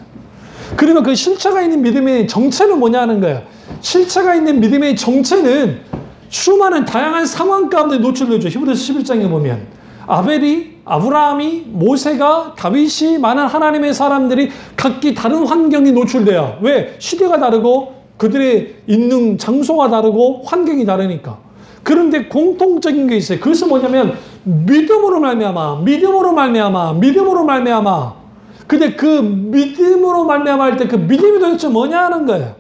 그러면 그 실체가 있는 믿음의 정체는 뭐냐 하는 거예요. 실체가 있는 믿음의 정체는 수많은 다양한 상황 가운데 노출되죠. 히브리서 11장에 보면 아벨이, 아브라함이, 모세가, 다윗이, 많은 하나님의 사람들이 각기 다른 환경이 노출돼요. 왜? 시대가 다르고 그들의 있는 장소가 다르고 환경이 다르니까. 그런데 공통적인 게 있어요. 그것은 뭐냐면 믿음으로 말미암아, 믿음으로 말미암아, 믿음으로 말미암아. 근데 그 믿음으로 말미암아 할 때 그 믿음이 도대체 뭐냐 하는 거예요.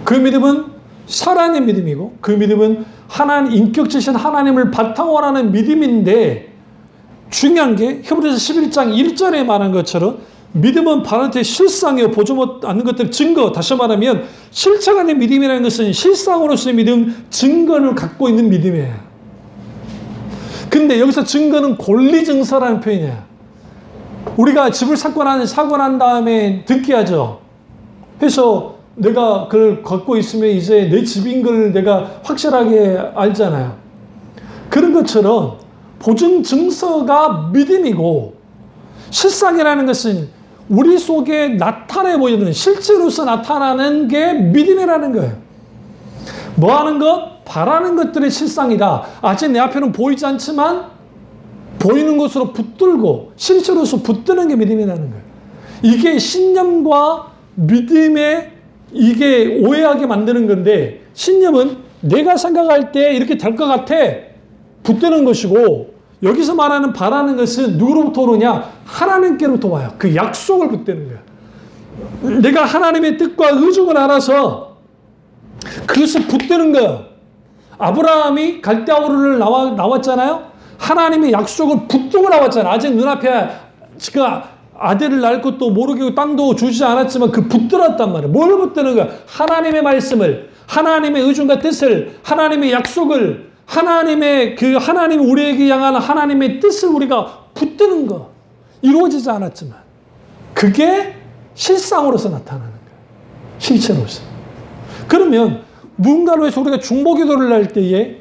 그 믿음은 살아있는 믿음이고, 그 믿음은 인격체신 하나님을 바탕으로 하는 믿음인데, 중요한 게 히브리서 11장 1절에 말한 것처럼 믿음은 바라는 실상이요 보지 않는 것들 증거. 다시 말하면 실체가 있는 믿음이라는 것은 실상으로서의 믿음, 증거를 갖고 있는 믿음이에요. 근데 여기서 증거는 권리증서라는 표현이에요. 우리가 집을 사고 난 다음에 등기하죠. 해서 내가 그걸 갖고 있으면 이제 내 집인 걸 내가 확실하게 알잖아요. 그런 것처럼 보증증서가 믿음이고, 실상이라는 것은 우리 속에 나타내 보이는, 실제로서 나타나는 게 믿음이라는 거예요. 뭐 하는 것? 바라는 것들의 실상이다. 아직 내 앞에는 보이지 않지만 보이는 것으로 붙들고 실제로서 붙드는 게 믿음이라는 거예요. 이게 신념과 믿음의 이게 오해하게 만드는 건데, 신념은 내가 생각할 때 이렇게 될 것 같아 붙드는 것이고, 여기서 말하는 바라는 것은 누구로부터 오느냐? 하나님께로부터 와요. 그 약속을 붙드는 거예요. 내가 하나님의 뜻과 의중을 알아서 그것을 붙드는 거예요. 아브라함이 갈대아우르를 나왔잖아요. 하나님의 약속을 붙들고 나왔잖아요. 아직 눈앞에 그 아들을 낳을 것도 모르고 땅도 주지 않았지만 그 붙들었단 말이에요. 뭘 붙드는 거야? 하나님의 말씀을, 하나님의 의중과 뜻을, 하나님의 약속을, 하나님의 우리에게 향한 하나님의 뜻을 우리가 붙드는 거. 이루어지지 않았지만 그게 실상으로서 나타나는 거예요. 실체로서. 그러면 누군가로 해서 우리가 중보기도를 할 때에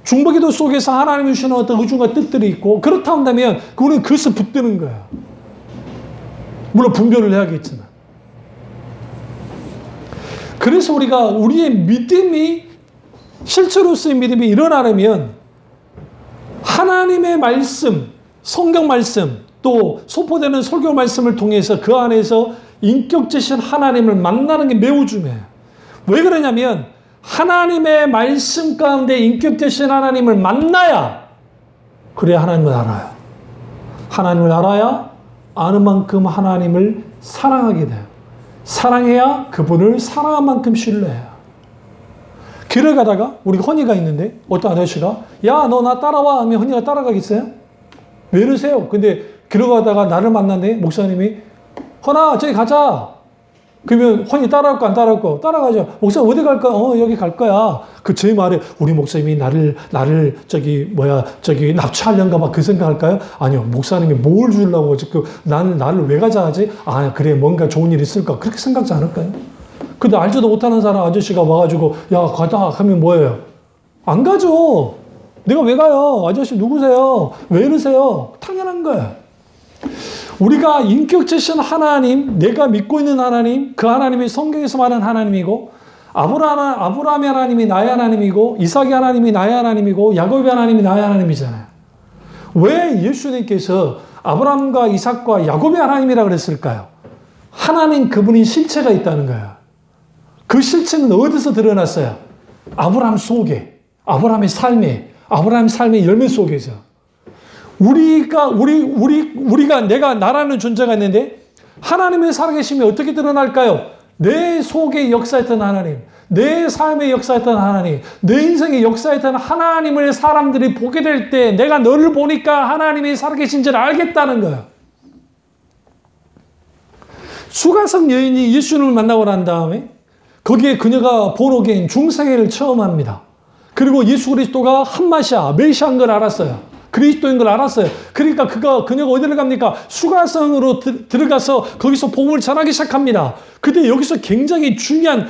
중보기도 속에서 하나님이 주시는 어떤 의중과 뜻들이 있고, 그렇다 한다면 우리는 그것을 붙드는 거야. 물론 분별을 해야겠지만. 그래서 우리가 우리의 믿음이, 실제로서의 믿음이 일어나려면 하나님의 말씀, 성경 말씀, 또 소포되는 설교 말씀을 통해서 그 안에서 인격체신 하나님을 만나는 게 매우 중요해요. 왜 그러냐면 하나님의 말씀 가운데 인격체신 하나님을 만나야, 그래야 하나님을 알아요. 하나님을 알아야 아는 만큼 하나님을 사랑하게 돼요. 사랑해야 그분을 사랑한 만큼 신뢰해요. 길을 가다가 우리 헌이가 있는데 어떤 아저씨가 야, 너 나 따라와 하면 헌이가 따라가겠어요? 왜 이러세요? 근데 길을 가다가 나를 만났네. 목사님이 헌아 저기 가자. 그러면 헌이 따라갈까 안 따라갈까? 따라가죠. 목사님 어디 갈까? 여기 갈 거야. 그 제 말에 우리 목사님이 나를 납치하려는가 막 그 생각할까요? 아니요. 목사님이 뭘 주려고 지금 나를 왜 가자 하지? 아 그래 뭔가 좋은 일 있을까? 그렇게 생각지 않을까요? 근데 알지도 못하는 사람 아저씨가 와가지고 야 가다 하면 뭐예요? 안 가죠. 내가 왜 가요? 아저씨 누구세요? 왜 이러세요? 당연한 거야. 우리가 인격체신 하나님, 내가 믿고 있는 하나님, 그 하나님이 성경에서 말하는 하나님이고, 아브라함의 하나님이 나의 하나님이고, 이삭의 하나님이 나의 하나님이고, 야곱의 하나님이 나의 하나님이잖아요. 왜 예수님께서 아브라함과 이삭과 야곱의 하나님이라 그랬을까요? 하나님 그분이 실체가 있다는 거예요. 그 실체는 어디서 드러났어요? 아브라함 속에, 아브라함의 삶의 열매 속에서. 내가 나라는 존재가 있는데 하나님의 살아계심이 어떻게 드러날까요? 내 속에 역사했던 하나님, 내 삶에 역사했던 하나님, 내 인생에 역사했던 하나님을 사람들이 보게 될 때 내가 너를 보니까 하나님이 살아계신지를 알겠다는 거야. 수가성 여인이 예수님을 만나고 난 다음에 거기에 그녀가 본어게인 중생애를 체험합니다. 그리고 예수 그리스도가 한마시아, 메시아인 걸 알았어요. 그리스도인 걸 알았어요. 그러니까 그녀가 어디를 갑니까? 수가성으로 들어가서 거기서 복음을 전하기 시작합니다. 근데 여기서 굉장히 중요한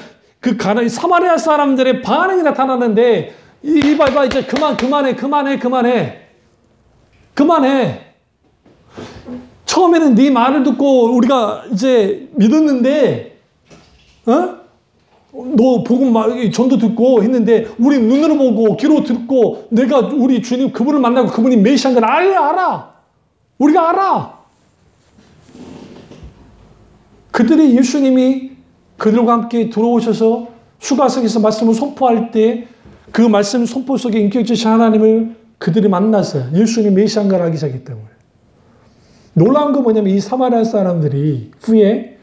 사마리아 사람들의 반응이 나타나는데 이봐 이제 그만해. 처음에는 네 말을 듣고 우리가 이제 믿었는데 너 복음 전도 듣고 했는데 우리 눈으로 보고 귀로 듣고 내가 우리 주님 그분을 만나고 그분이 메시아인 걸 알아. 우리가 알아. 그들이 예수님이 그들과 함께 들어오셔서 수가성에서 말씀을 선포할 때 그 말씀 선포 속에 인격체신 하나님을 그들이 만났어요. 예수님 메시아인 걸 알기 시작했기 때문에. 놀라운 건 뭐냐면 이 사마리아 사람들이 후에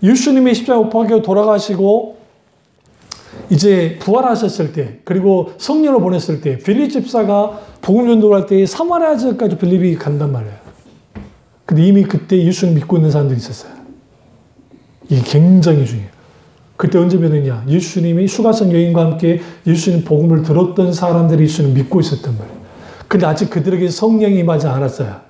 예수님의 십자가 못 박혀 돌아가시고 이제 부활하셨을 때, 그리고 성령을 보냈을 때, 빌립 집사가 복음 전도를 할 때 사마리아 지역까지 빌립이 간단 말이에요. 근데 이미 그때 예수님 믿고 있는 사람들이 있었어요. 이게 굉장히 중요해요. 그때 언제 변했냐? 예수님이 수가성 여인과 함께 예수님 복음을 들었던 사람들이 예수님 믿고 있었단 말이에요. 근데 아직 그들에게 성령이 임하지 않았어요.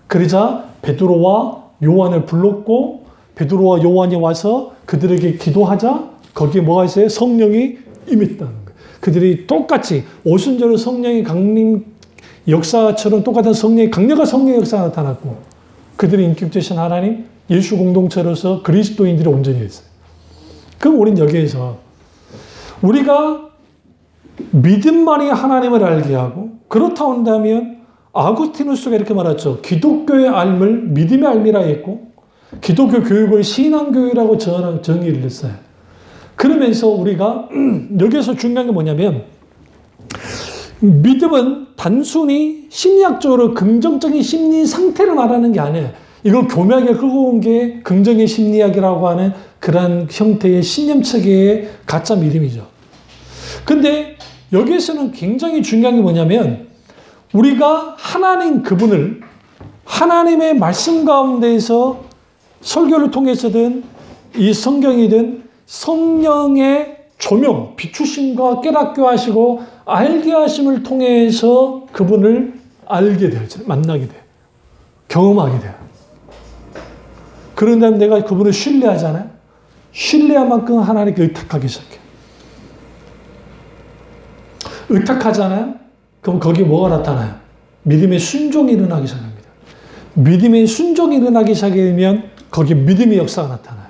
그러자 베드로와 요한을 불렀고 베드로와 요한이 와서 그들에게 기도하자 거기에 뭐가 있어요? 성령이 임했다는 거예요. 그들이 똑같이 오순절의 성령의 강림 역사처럼 똑같은 강력한 성령의 역사가 나타났고 그들의 인격체신 하나님 예수 공동체로서 그리스도인들이 온전히 했어요. 그럼 우린 여기에서 우리가 믿음만이 하나님을 알게 하고, 그렇다 한다면 아구스티누스가 이렇게 말했죠. 기독교의 알을 믿음의 알미라 했고, 기독교 교육을 신앙교육이라고 정의를 했어요. 그러면서 우리가 여기서 중요한 게 뭐냐면, 믿음은 단순히 심리학적으로 긍정적인 심리 상태를 말하는 게 아니에요. 이걸 교묘하게 끌고 온 게 긍정의 심리학이라고 하는 그러한 형태의 신념체계의 가짜 믿음이죠. 근데 여기에서는 굉장히 중요한 게 뭐냐면, 우리가 하나님 그분을 하나님의 말씀 가운데에서 설교를 통해서든 이 성경이든 성령의 조명, 비추심과 깨닫게 하시고 알게 하심을 통해서 그분을 알게 돼요. 만나게 돼요. 경험하게 돼요. 그런 다음에 내가 그분을 신뢰하잖아요. 신뢰한 만큼 하나님께 의탁하기 시작해요. 의탁하잖아요. 그럼 거기에 뭐가 나타나요? 믿음의 순종이 일어나기 시작합니다. 믿음의 순종이 일어나기 시작하면 거기에 믿음의 역사가 나타나요.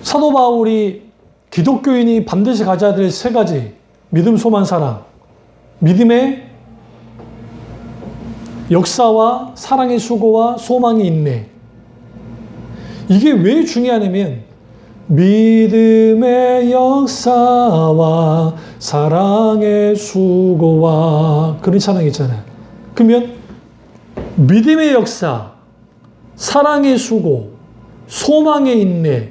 사도 바울이 기독교인이 반드시 가져야 될 세 가지, 믿음, 소망, 사랑, 믿음의 역사와 사랑의 수고와 소망의 인내. 이게 왜 중요하냐면 믿음의 역사와 사랑의 수고와 그런 찬양이 있잖아요. 그러면 믿음의 역사, 사랑의 수고, 소망의 인내,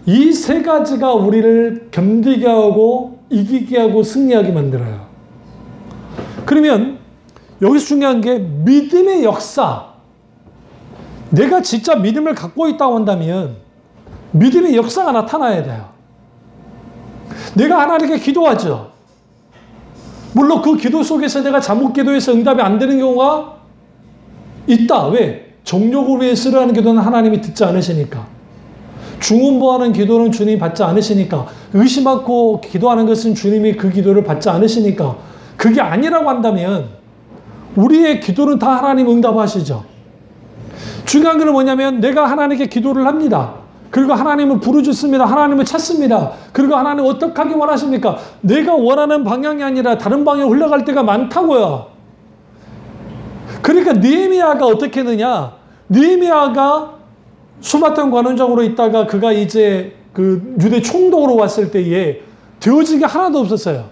이 세 가지가 우리를 견디게 하고 이기게 하고 승리하게 만들어요. 그러면 여기서 중요한 게 믿음의 역사. 내가 진짜 믿음을 갖고 있다고 한다면 믿음의 역사가 나타나야 돼요. 내가 하나님께 기도하죠. 물론 그 기도 속에서 내가 잘못 기도해서 응답이 안 되는 경우가 있다. 왜? 정욕을 위해 쓰라는 기도는 하나님이 듣지 않으시니까. 중언부하는 기도는 주님이 받지 않으시니까. 의심 않고 기도하는 것은 주님이 그 기도를 받지 않으시니까. 그게 아니라고 한다면 우리의 기도는 다 하나님 응답하시죠. 중요한 건 뭐냐면 내가 하나님께 기도를 합니다. 그리고 하나님을 부르짖습니다. 하나님을 찾습니다. 그리고 하나님 어떻게 하기 원하십니까? 내가 원하는 방향이 아니라 다른 방향으로 흘러갈 때가 많다고요. 그러니까 느헤미야가 어떻게 했느냐? 느헤미야가 수바탄 관원장으로 있다가 그가 이제 그 유대 총독으로 왔을 때에 되어진 게 하나도 없었어요.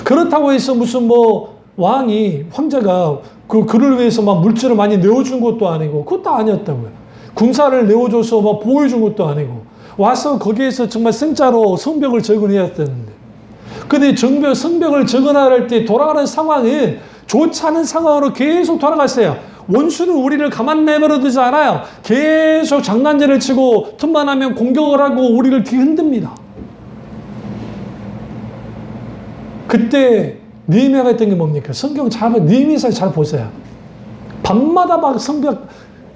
그렇다고 해서 무슨 뭐 왕이, 황제가 그를 위해서 막 물질을 많이 내어준 것도 아니고 그것도 아니었다고요. 군사를 내어줘서 막 보호해준 것도 아니고 와서 거기에서 정말 생짜로 성벽을 적은해야 되는데, 근데 성벽을 적은할 때 돌아가는 상황은 좋지 않은 상황으로 계속 돌아갔어요. 원수는 우리를 가만 내버려 두지 않아요. 계속 장난질을 치고 틈만 하면 공격을 하고 우리를 뒤흔듭니다. 그때 느헤미야가 했던 게 뭡니까? 성경 느헤미야서 잘 보세요. 밤마다 막 성벽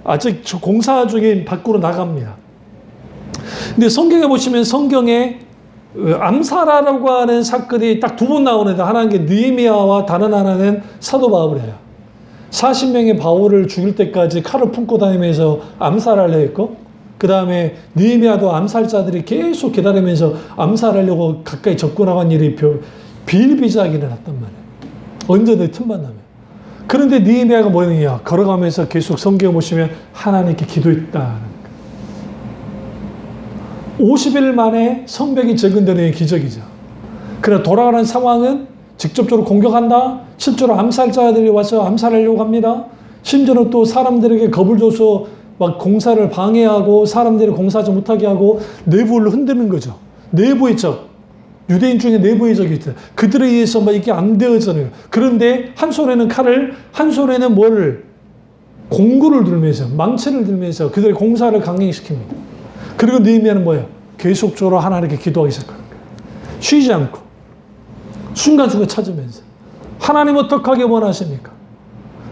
아직 공사 중인 밖으로 나갑니다. 근데 성경에 보시면 성경에 암살하라고 하는 사건이 딱 두 번 나오는데, 하나는 게 느헤미야와 다른 하나는 사도 바울이에요. 40명의 바울을 죽일 때까지 칼을 품고 다니면서 암살하려 했고, 그 다음에 느헤미야도 암살자들이 계속 기다리면서 암살하려고 가까이 접근하는 일이 비일비재하게 일어났단 말이에요. 언제든 틈만 나면. 그런데 느헤미야가 뭐였느냐? 걸어가면서 계속 성경에 보시면 하나님께 기도했다. 50일 만에 성벽이 재건되는 기적이죠. 그러나 돌아가는 상황은 직접적으로 공격한다. 실제로 암살자들이 와서 암살하려고 합니다. 심지어는 또 사람들에게 겁을 줘서 막 공사를 방해하고 사람들이 공사하지 못하게 하고 내부를 흔드는 거죠. 내부의 적. 유대인 중에 내부의 적이 있어요. 그들에 의해서 막 이게 안 되어져요. 그런데 한 손에는 칼을, 한 손에는 뭐를, 공구를 들면서, 망치를 들면서 그들의 공사를 강행시킵니다. 그리고 느헤미야는 뭐예요? 계속적으로 하나님께 기도하기 시작하는 거예요. 쉬지 않고 순간순간 찾으면서 하나님 어떻게 하기 원하십니까?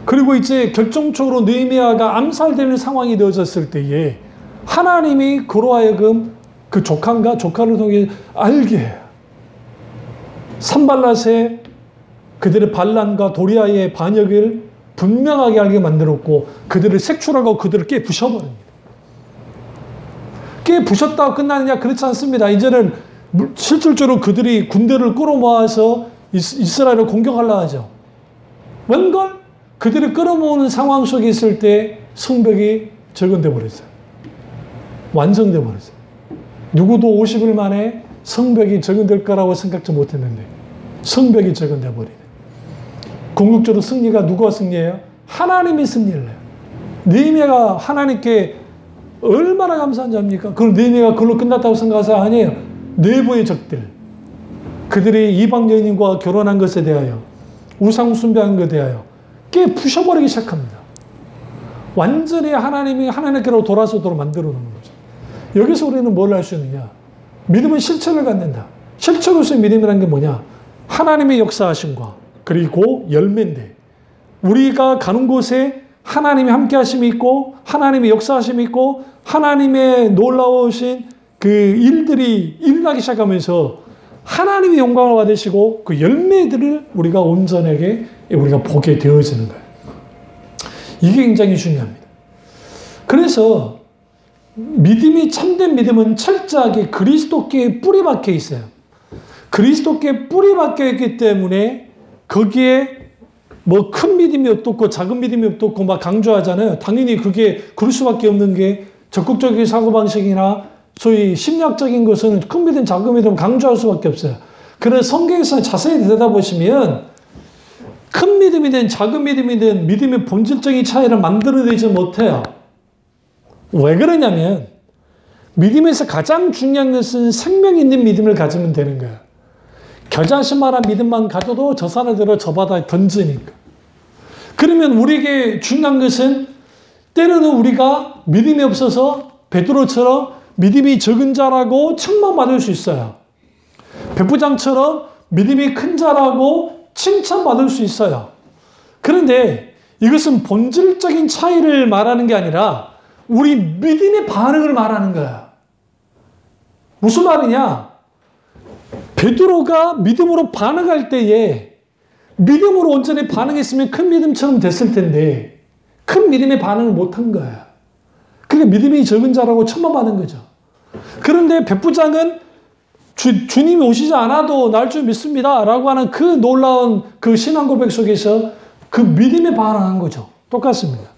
그리고 이제 결정적으로 느헤미야가 암살되는 상황이 되어졌을 때에 하나님이 그로 하여금 그 조카를 통해 알게 해요. 산발랏의 그들의 반란과 도리아의 반역을 분명하게 알게 만들었고 그들을 색출하고 그들을 깨부셔버립니다. 깨부셨다고 끝나느냐? 그렇지 않습니다. 이제는 실질적으로 그들이 군대를 끌어모아서 이스라엘을 공격하려 하죠. 웬걸? 그들을 끌어모으는 상황 속에 있을 때 성벽이 적은돼 버렸어요. 완성돼 버렸어요. 누구도 50일 만에 성벽이 적은될 거라고 생각도 못했는데 성벽이 적은돼 버리네. 궁극적으로 승리가 누가 승리해요? 하나님이 승리를 해요. 느헤미야가 하나님께 얼마나 감사한 자입니까? 그럼 느헤미야가 그걸로 끝났다고 생각하세요? 아니에요. 내부의 적들, 그들이 이방 여인과 결혼한 것에 대하여, 우상 숭배한 것에 대하여 깨부셔버리기 시작합니다. 완전히 하나님이 하나님께로 돌아서도록 만들어 놓는 거죠. 여기서 우리는 뭘 알 수 있느냐? 믿음은 실체를 갖는다. 실체로서의 믿음이라는 게 뭐냐? 하나님의 역사하심과 그리고 열매인데, 우리가 가는 곳에 하나님의 함께 하심이 있고 하나님의 역사하심이 있고 하나님의 놀라우신 그 일들이 일어나기 시작하면서 하나님의 영광을 받으시고 그 열매들을 우리가 온전하게 우리가 보게 되어지는 거예요. 이게 굉장히 중요합니다. 그래서 믿음이, 참된 믿음은 철저하게 그리스도께 뿌리 박혀 있어요. 그리스도께 뿌리 박혀 있기 때문에 거기에 뭐 큰 믿음이 어떻고 작은 믿음이 어떻고 막 강조하잖아요. 당연히 그게 그럴 수밖에 없는 게 적극적인 사고방식이나 소위 심리학적인 것은 큰 믿음, 작은 믿음 강조할 수밖에 없어요. 그래서 성경에서 자세히 들여다보시면 큰 믿음이든 작은 믿음이든 믿음의 본질적인 차이를 만들어내지 못해요. 왜 그러냐면 믿음에서 가장 중요한 것은 생명 있는 믿음을 가지면 되는 거예요. 겨자씨만한 믿음만 가져도 저 산을 들어 저 바다에 던지니까. 그러면 우리에게 중요한 것은 때로는 우리가 믿음이 없어서 베드로처럼 믿음이 적은 자라고 책망받을 수 있어요. 백부장처럼 믿음이 큰 자라고 칭찬받을 수 있어요. 그런데 이것은 본질적인 차이를 말하는 게 아니라 우리 믿음의 반응을 말하는 거야. 무슨 말이냐? 베드로가 믿음으로 반응할 때에 믿음으로 온전히 반응했으면 큰 믿음처럼 됐을 텐데 큰 믿음의 반응을 못한 거야. 그러니까 믿음이 적은 자라고 천만받은 거죠. 그런데 백부장은 주님이 오시지 않아도 날 줄 믿습니다 라고 하는 그 놀라운 그 신앙 고백 속에서 그 믿음에 반응한 거죠. 똑같습니다.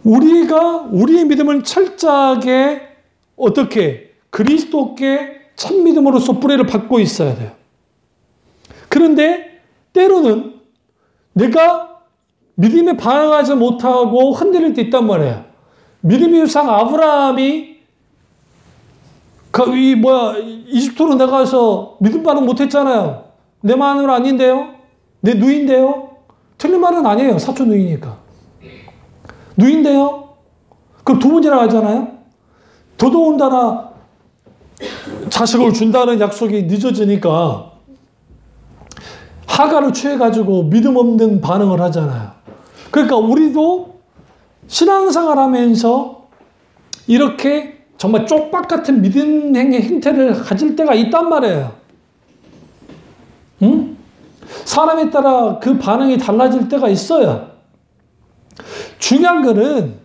우리가 우리의 믿음을 철저하게 어떻게 그리스도께 참 믿음으로서 뿌리를 받고 있어야 돼요. 그런데 때로는 내가 믿음에 반응하지 못하고 흔들릴 때 있단 말이에요. 믿음의 유상 아브라함이 이집트로 나가서 믿음 반응 못했잖아요. 내 마누라 아닌데요? 내 누인데요? 틀린 말은 아니에요. 사촌 누이니까. 누인데요? 그럼 두 번째나 하잖아요. 더더군다나 자식을 준다는 약속이 늦어지니까 하가를 취해가지고 믿음 없는 반응을 하잖아요. 그러니까 우리도 신앙생활 하면서 이렇게 정말 쪽박 같은 믿음 행의 행태를 가질 때가 있단 말이에요. 응? 사람에 따라 그 반응이 달라질 때가 있어요. 중요한 거는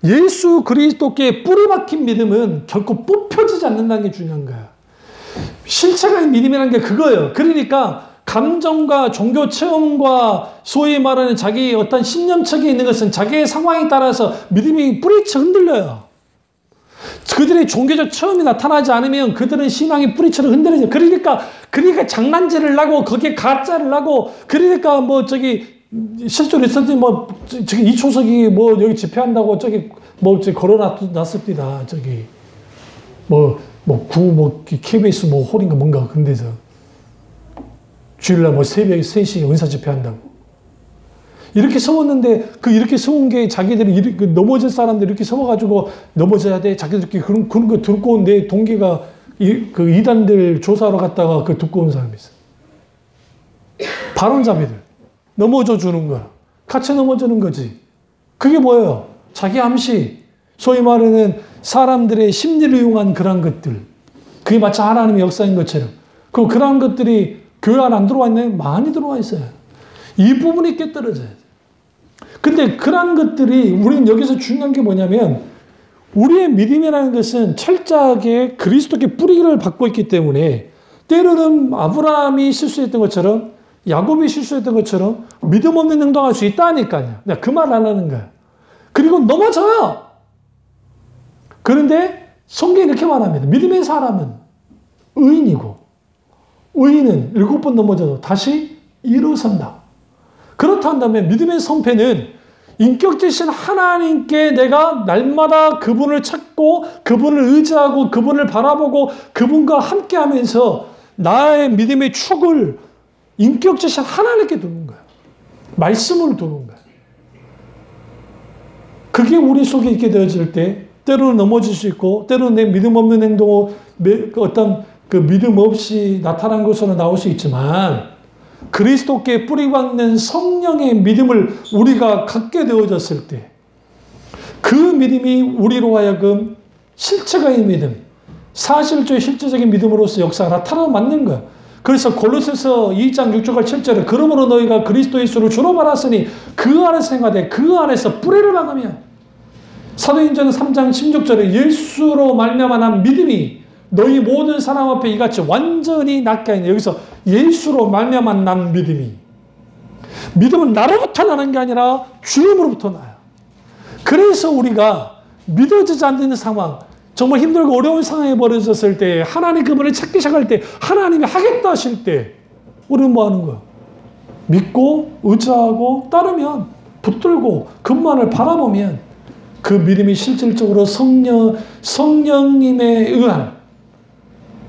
예수 그리스도께 뿌리 박힌 믿음은 결코 뽑혀지지 않는다는 게 중요한 거야. 실체가 믿음이라는 게 그거예요. 그러니까 감정과 종교 체험과 소위 말하는 자기 어떤 신념책에 있는 것은 자기의 상황에 따라서 믿음이 뿌리쳐 흔들려요. 그들의 종교적 체험이 나타나지 않으면 그들은 신앙이 뿌리처럼 흔들려요. 그러니까 장난질을 하고 거기에 가짜를 하고 그러니까 실제로 있었더니 저기 이초석이 여기 집회한다고 걸어놨습니다. KBS 홀인가 뭔가 그런 데서 주일날 새벽에 3시에 은사 집회한다고. 이렇게 세웠는데 이렇게 세운 게 자기들이 넘어질 사람들 이렇게 세워가지고 넘어져야 돼. 자기들끼리 그런 거 듣고 온 내 동기가 그 이단들 조사하러 갔다가 듣고 온 사람이 있어. 발언자비들. 넘어져 주는 거야. 같이 넘어지는 거지. 그게 뭐예요? 자기 암시. 소위 말하는 사람들의 심리를 이용한 그런 것들. 그게 마치 하나님의 역사인 것처럼. 그런 것들이 교회 안에 안 들어와 있나요? 많이 들어와 있어요. 이 부분이 깨떨어져야 돼. 근데 그런 것들이 우리는 여기서 중요한 게 뭐냐면 우리의 믿음이라는 것은 철저하게 그리스도께 뿌리를 받고 있기 때문에 때로는 아브라함이 실수했던 것처럼 야곱이 실수했던 것처럼 믿음 없는 행동할 수 있다니까요. 내가 그 말 안 하는 거야. 그리고 넘어져요. 그런데 성경이 이렇게 말합니다. 믿음의 사람은 의인이고 의인은 7번 넘어져도 다시 일어선다. 그렇다면 믿음의 성패는 인격지신 하나님께 내가 날마다 그분을 찾고 그분을 의지하고 그분을 바라보고 그분과 함께하면서 나의 믿음의 축을 인격지신 하나님께 두는 거예요. 말씀을 두는 거예요. 그게 우리 속에 있게 되어질 때 때로는 넘어질 수 있고 때로는 내 믿음 없는 행동, 어떤 그 믿음 없이 나타난 것으로 나올 수 있지만 그리스도께 뿌리박는 성령의 믿음을 우리가 갖게 되어졌을 때 그 믿음이 우리로 하여금 실체가 있는 믿음, 사실적 실제적인 믿음으로서 역사가 나타나고 맞는 거야. 그래서 골로새서 2장 6절 7절에 그러므로 너희가 그리스도 예수를 주로 받았으니 그 안에서 행하되 그 안에서 뿌리를 박으면 사도행전 3장 16절에 예수로 말미암아 난 믿음이 너희 모든 사람 앞에 이같이 완전히 낫게 하니 여기서 예수로 말미암아 난 믿음은 나로부터 나는 게 아니라 주님으로부터 나요. 그래서 우리가 믿어지지 않는 상황, 정말 힘들고 어려운 상황에 벌어졌을 때 하나님 그분을 찾기 시작할 때 하나님이 하겠다 하실 때 우리는 뭐 하는 거야? 믿고 의지하고 따르면 붙들고 그분만을 바라보면 그 믿음이 실질적으로 성령님에 의한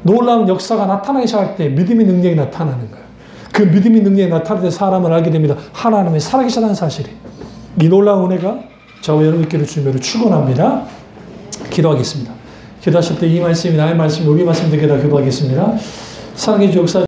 놀라운 역사가 나타나기 시작할 때 믿음의 능력이 나타나는 거예요. 그 믿음의 능력이 나타날 때 사람을 알게 됩니다. 하나님의 살아계시다는 사실이. 이 놀라운 은혜가 저와 여러분께로 주님으로 축원합니다. 기도하겠습니다. 기도하실 때 이 말씀이 나의 말씀, 우리 말씀 되게 다 기도하겠습니다. 사랑의 주 역사